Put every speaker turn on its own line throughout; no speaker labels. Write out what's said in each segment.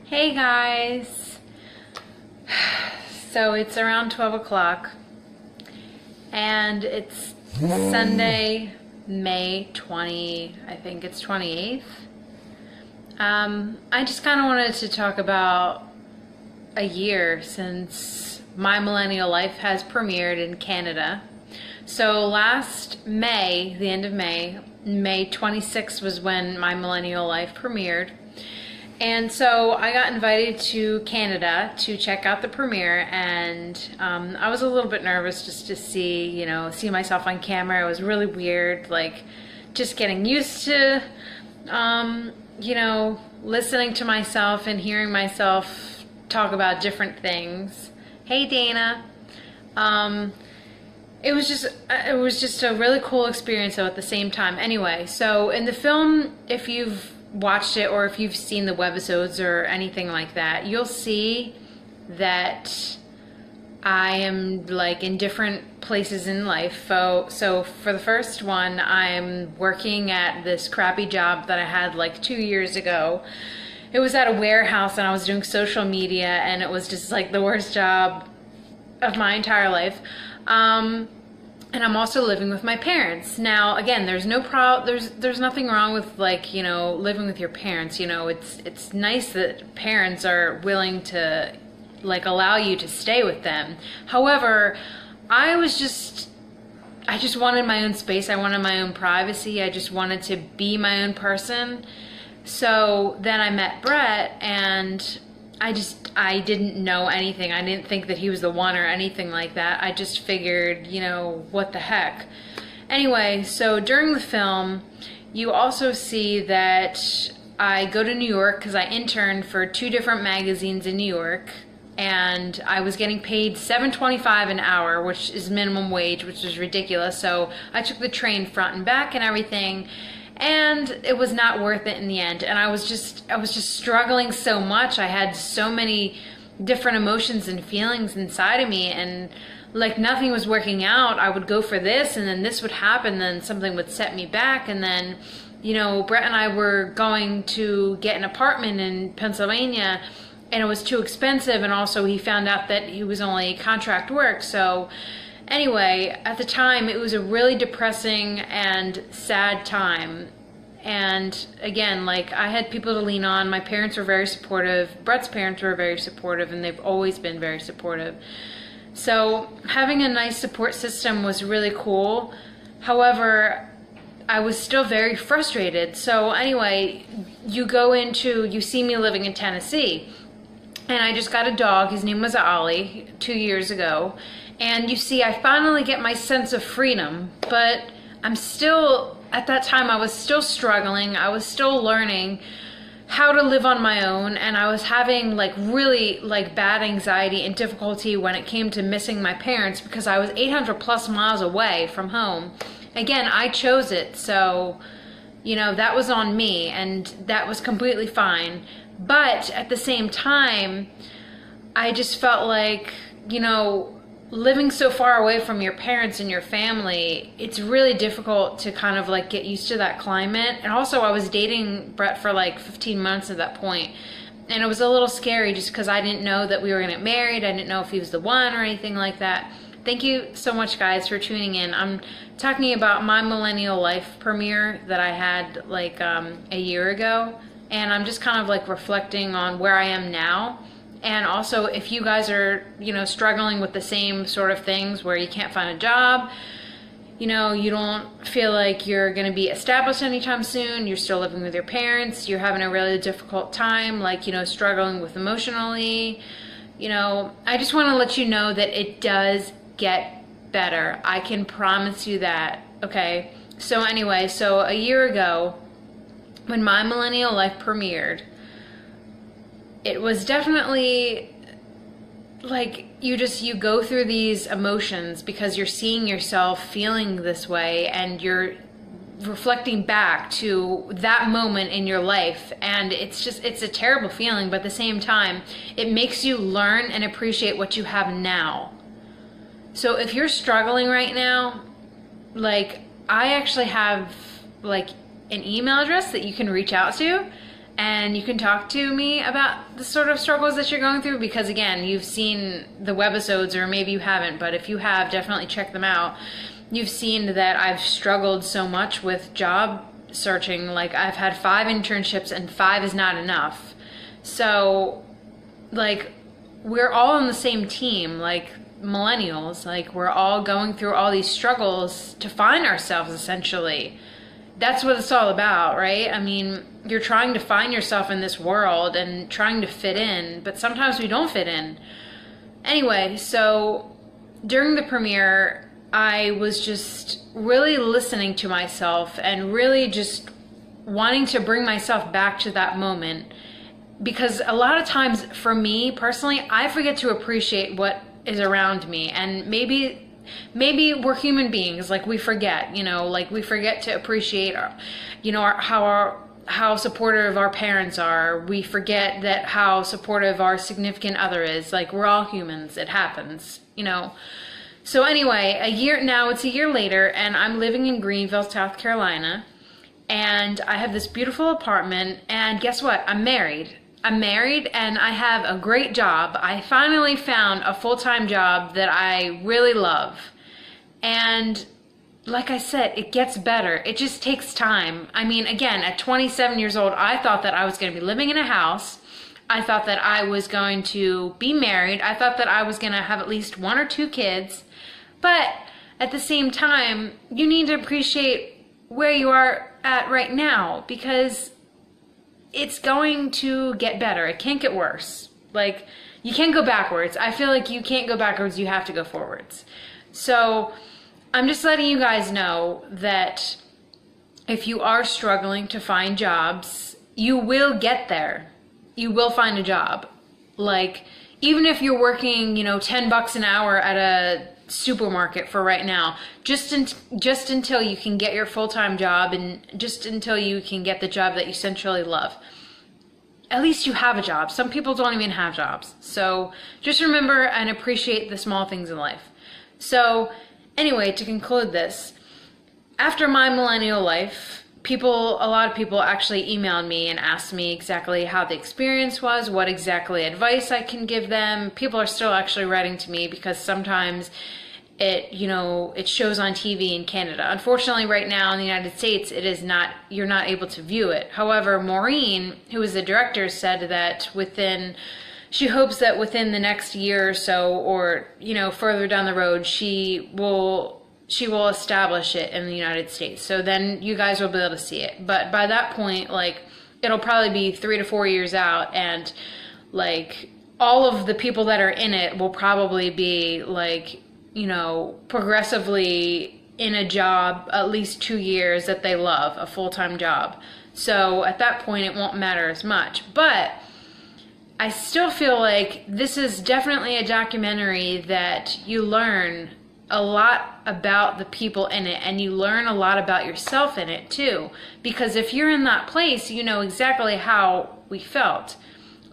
Hey guys! So it's around 12 o'clock and it's Sunday, May 20, I think it's 28th. I just kind of wanted to talk about a year since My Millennial Life has premiered in Canada. So last May, the end of May, May 26th was when My Millennial Life premiered. And so I got invited to Canada to check out the premiere, and I was a little bit nervous just to see myself on camera. It was really weird, like just getting used to, listening to myself and hearing myself talk about different things. Hey, Dana. It was just a really cool experience though at the same time. Anyway, so in the film, if you've watched it or if you've seen the webisodes or anything like that, you'll see that I am like in different places in life. So for the first one, I'm working at this crappy job that I had like 2 years ago. It was at a warehouse and I was doing social media, and it was just like the worst job of my entire life. And I'm also living with my parents. Now, again, there's nothing wrong with living with your parents. It's nice that parents are willing to allow you to stay with them. However, I just wanted my own space. I wanted my own privacy. I just wanted to be my own person. So then I met Brett, and I didn't know anything. I didn't think that he was the one or anything like that. I just figured, what the heck. Anyway, so during the film, you also see that I go to New York because I interned for 2 different magazines in New York, and I was getting paid $7.25 an hour, which is minimum wage, which is ridiculous. So I took the train front and back and everything, and it was not worth it in the end. And I was just struggling so much. I had so many different emotions and feelings inside of me, and like nothing was working out. I would go for this, and then this would happen, then something would set me back, and then Brett and I were going to get an apartment in Pennsylvania, and it was too expensive, and also he found out that he was only contract work. So anyway, at the time, it was a really depressing and sad time. And again, I had people to lean on. My parents were very supportive. Brett's parents were very supportive, and they've always been very supportive. So having a nice support system was really cool. However, I was still very frustrated. So anyway, you see me living in Tennessee. And I just got a dog. His name was Ollie 2 years ago. And you see, I finally get my sense of freedom, but at that time, I was still struggling. I was still learning how to live on my own, and I was having really bad anxiety and difficulty when it came to missing my parents, because I was 800 plus miles away from home. Again, I chose it, so, that was on me, and that was completely fine. But at the same time, I just felt living so far away from your parents and your family, it's really difficult to kind of get used to that climate. And also, I was dating Brett for 15 months at that point, and it was a little scary just because I didn't know that we were gonna get married. I didn't know if he was the one or anything like that. Thank you so much, guys, for tuning in. I'm talking about My Millennial Life premiere that I had a year ago, and I'm just kind of reflecting on where I am now. And also, if you guys are, struggling with the same sort of things where you can't find a job, you don't feel like you're going to be established anytime soon, you're still living with your parents, you're having a really difficult time, struggling with emotionally, I just want to let you know that it does get better. I can promise you that, okay? So anyway, a year ago, when My Millennial Life premiered, it was definitely you go through these emotions because you're seeing yourself feeling this way, and you're reflecting back to that moment in your life, and it's a terrible feeling, but at the same time, it makes you learn and appreciate what you have now. So if you're struggling right now, I actually have an email address that you can reach out to. and you can talk to me about the sort of struggles that you're going through, because again, you've seen the webisodes, or maybe you haven't, but if you have, definitely check them out. You've seen that I've struggled so much with job searching. Like, I've had 5 internships and 5 is not enough. So like, we're all on the same team, like millennials. Like, we're all going through all these struggles to find ourselves, essentially. That's what it's all about, right? I mean, you're trying to find yourself in this world and trying to fit in, but sometimes we don't fit in. Anyway, so during the premiere, I was just really listening to myself and really just wanting to bring myself back to that moment. Because a lot of times, for me personally, I forget to appreciate what is around me. And maybe we're human beings, like we forget, like we forget to appreciate how supportive our parents are. We forget that how supportive our significant other is. Like, we're all humans, it happens, So anyway, it's a year later, and I'm living in Greenville, South Carolina, and I have this beautiful apartment, and guess what? I'm married, and I have a great job. I finally found a full-time job that I really love. And like I said, it gets better. It just takes time. I mean, again, at 27 years old, I thought that I was going to be living in a house. I thought that I was going to be married. I thought that I was going to have at least 1 or 2 kids. But at the same time, you need to appreciate where you are at right now, because it's going to get better. It can't get worse. Like, you can't go backwards. I feel like you can't go backwards. You have to go forwards. So I'm just letting you guys know that if you are struggling to find jobs, you will get there. You will find a job. Like, even if you're working, $10 an hour at a supermarket for right now, just until you can get your full-time job, and just until you can get the job that you essentially love. At least you have a job. Some people don't even have jobs. So just remember and appreciate the small things in life. So anyway, to conclude this, after my millennial life, a lot of people actually emailed me and asked me exactly how the experience was, what exactly advice I can give them. People are still actually writing to me, because sometimes it shows on TV in Canada. Unfortunately, right now in the United States, you're not able to view it. However, Maureen, who is the director, said that she hopes that within the next year or so, or further down the road, she will establish it in the United States. So then you guys will be able to see it. But by that point, like, it'll probably be 3 to 4 years out, and like, all of the people that are in it will probably be like, progressively in a job at least 2 years that they love, a full-time job. So at that point, it won't matter as much. But I still feel like this is definitely a documentary that you learn a lot about the people in it, and you learn a lot about yourself in it too. Because if you're in that place, you know exactly how we felt.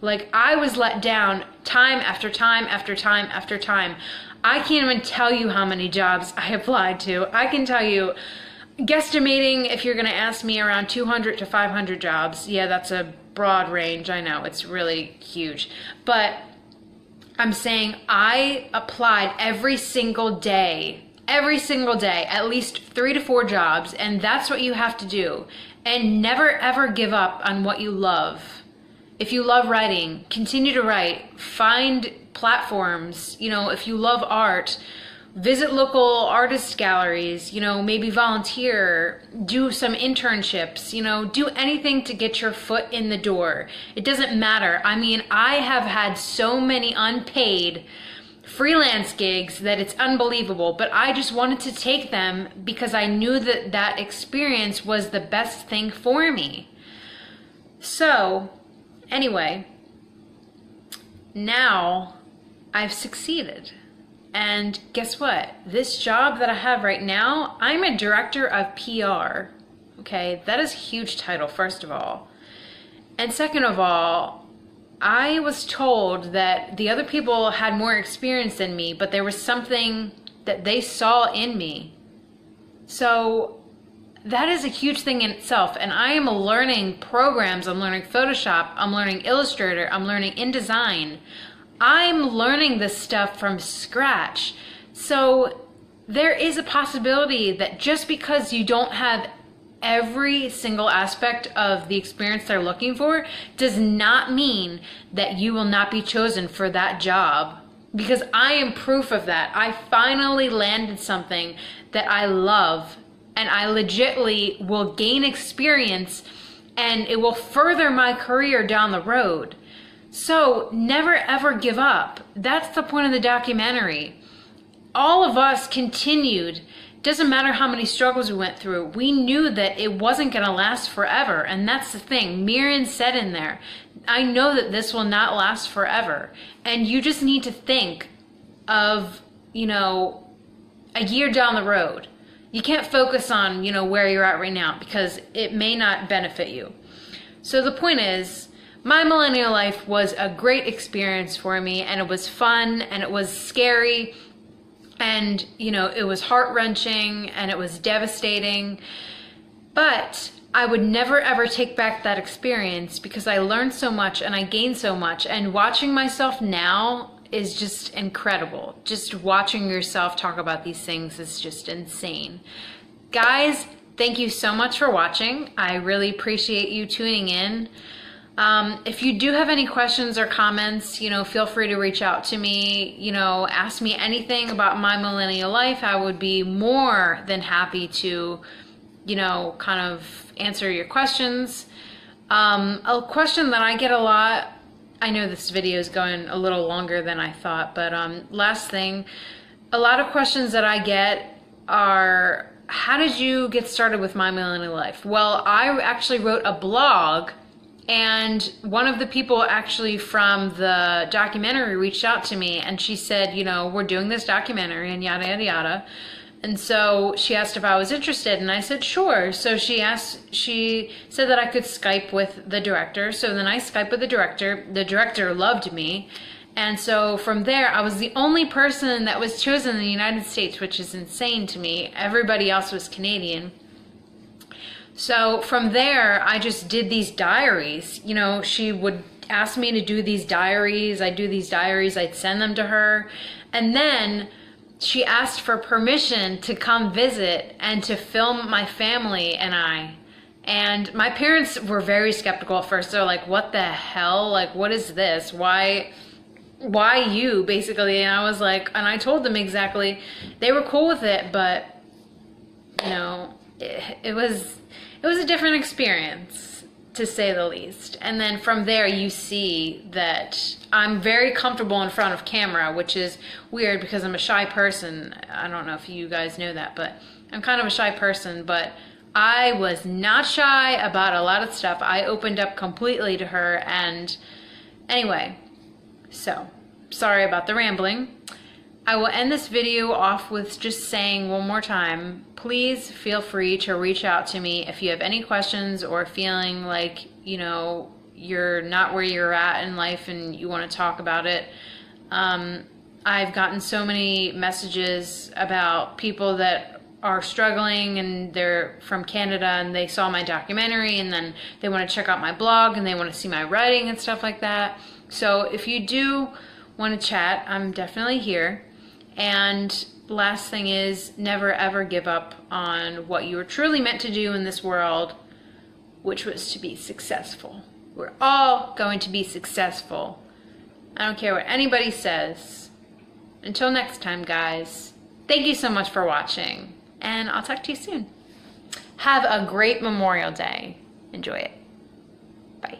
Like, I was let down time after time after time after time. I can't even tell you how many jobs I applied to. I can tell you, guesstimating, if you're going to ask me, around 200 to 500 jobs. Yeah, that's a broad range. I know, it's really huge. But I'm saying I applied every single day, at least 3 to 4 jobs, and that's what you have to do. And never ever give up on what you love. If you love writing, continue to write. Find platforms. If you love art, visit local artist galleries, maybe volunteer, do some internships, do anything to get your foot in the door. It doesn't matter. I mean, I have had so many unpaid freelance gigs that it's unbelievable, but I just wanted to take them because I knew that experience was the best thing for me. So anyway, now I've succeeded. And guess what? This job that I have right now, I'm a director of PR. Okay, that is a huge title, first of all. And second of all, I was told that the other people had more experience than me, but there was something that they saw in me. So that is a huge thing in itself. And I am learning programs. I'm learning Photoshop. I'm learning Illustrator. I'm learning InDesign. I'm learning this stuff from scratch. So there is a possibility that just because you don't have every single aspect of the experience they're looking for does not mean that you will not be chosen for that job. Because I am proof of that. I finally landed something that I love, and I legitimately will gain experience, and it will further my career down the road. So never ever give up. That's the point of the documentary. All of us continued. Doesn't matter how many struggles we went through. We knew that it wasn't going to last forever. And that's the thing. Miriam said in there, I know that this will not last forever. And you just need to think of, a year down the road. You can't focus on, where you're at right now, because it may not benefit you. So the point is, my millennial life was a great experience for me, and it was fun, and it was scary. And, it was heart-wrenching and it was devastating, but I would never ever take back that experience because I learned so much and I gained so much. And watching myself now is just incredible. Just watching yourself talk about these things is just insane. Guys, thank you so much for watching. I really appreciate you tuning in. If you do have any questions or comments, feel free to reach out to me, ask me anything about my millennial life. I would be more than happy to, kind of answer your questions. A question that I get a lot, I know this video is going a little longer than I thought, but last thing, a lot of questions that I get are, how did you get started with my millennial life? Well, I actually wrote a blog. And one of the people actually from the documentary reached out to me, and she said, we're doing this documentary and yada, yada, yada. And so she asked if I was interested, and I said, sure. So she said that I could Skype with the director. So then I Skyped with the director. The director loved me. And so from there, I was the only person that was chosen in the United States, which is insane to me. Everybody else was Canadian. So from there, I just did these diaries. She would ask me to do these diaries. I'd do these diaries. I'd send them to her. And then she asked for permission to come visit and to film my family and I. And my parents were very skeptical at first. They're like, what the hell? Like, what is this? Why you, basically? And I was like, and I told them exactly. They were cool with it, but, it was a different experience, to say the least. And then from there, you see that I'm very comfortable in front of camera, which is weird because I'm a shy person. I don't know if you guys know that, but I'm kind of a shy person, but I was not shy about a lot of stuff. I opened up completely to her. And anyway, so sorry about the rambling. I will end this video off with just saying one more time, please feel free to reach out to me if you have any questions or feeling like, you're not where you're at in life and you want to talk about it. I've gotten so many messages about people that are struggling and they're from Canada and they saw my documentary and then they want to check out my blog and they want to see my writing and stuff like that. So if you do want to chat, I'm definitely here. And last thing is, never ever give up on what you were truly meant to do in this world, which was to be successful. We're all going to be successful. I don't care what anybody says. Until next time, guys, thank you so much for watching, and I'll talk to you soon. Have a great Memorial Day. Enjoy it. Bye.